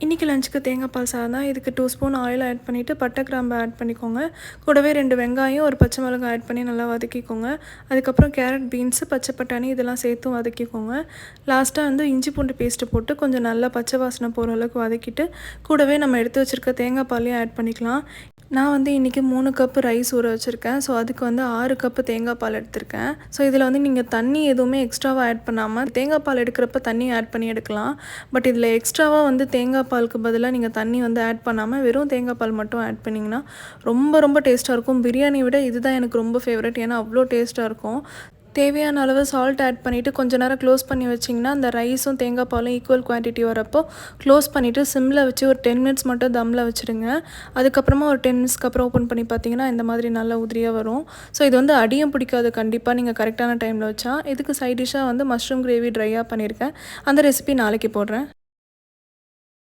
இன்றைக்கி லஞ்சுக்கு தேங்காய் பால் சாதம் தான். இதுக்கு 2 ஸ்பூன் ஆயில் ஆட் பண்ணிவிட்டு பட்டை கிராம்பு ஆட் பண்ணிக்கோங்க. கூடவே 2 வெங்காயம், ஒரு பச்சை மிளகாய் ஆட் பண்ணி நல்லா வதக்கிக்கோங்க. அதுக்கப்புறம் கேரட், பீன்ஸு, பச்சை பட்டாணி இதெல்லாம் சேர்த்து வதக்கிக்கோங்க. லாஸ்ட்டாக வந்து இஞ்சி பூண்டு பேஸ்ட்டு போட்டு கொஞ்சம் நல்லா பச்சை வாசனை போகிற அளவுக்கு வதக்கிட்டு கூடவே நம்ம எடுத்து வச்சுருக்க தேங்காய் பாலையும் ஆட் பண்ணிக்கலாம். நான் வந்து இன்றைக்கி 3 கப்பு ரைஸ் ஊற வச்சுருக்கேன். ஸோ அதுக்கு வந்து 6 கப்பு தேங்காய் பால் எடுத்திருக்கேன். ஸோ இதில் வந்து நீங்கள் தண்ணி எதுவுமே எக்ஸ்ட்ராவாக ஆட் பண்ணாமல் தேங்காய் பால் எடுக்கிறப்ப தண்ணி ஆட் பண்ணி எடுக்கலாம். பட் இதில் எக்ஸ்ட்ராவாக வந்து தேங்காய் பாலுக்கு பதிலாக நீங்கள் தண்ணி வந்து ஆட் பண்ணாமல் வெறும் தேங்காய் பால் மட்டும் ஆட் பண்ணிங்கன்னா ரொம்ப ரொம்ப டேஸ்ட்டாக இருக்கும். பிரியாணி விட இதுதான் எனக்கு ரொம்ப ஃபேவரட். ஏன்னா அவ்வளோ டேஸ்ட்டாக இருக்கும். தேவையான அளவு சால்ட் ஆட் பண்ணிவிட்டு கொஞ்சம் நேரம் க்ளோஸ் பண்ணி வச்சிங்கன்னா அந்த ரைஸும் தேங்காய் பாலும் ஈக்குவல் குவான்டிட்டி வரப்போ க்ளோஸ் பண்ணிவிட்டு சிம்மில் வச்சு ஒரு 10 மினிட்ஸ் மட்டும் தம்மில் வச்சுடுங்க. அதுக்கப்புறமா ஒரு 10 மினிட்ஸ்க்கு அப்புறம் ஓப்பன் பண்ணி பார்த்தீங்கன்னா இந்த மாதிரி நல்லா உதிரியாக வரும். ஸோ இது வந்து அடியும் பிடிக்காது கண்டிப்பாக நீங்கள் கரெக்டான டைமில் வச்சா. இதுக்கு சைட் டிஷ்ஷாக வந்து மஷ்ரூம் கிரேவி ட்ரையாக பண்ணியிருக்கேன். அந்த ரெசிபி நாளைக்கு போடுறேன்.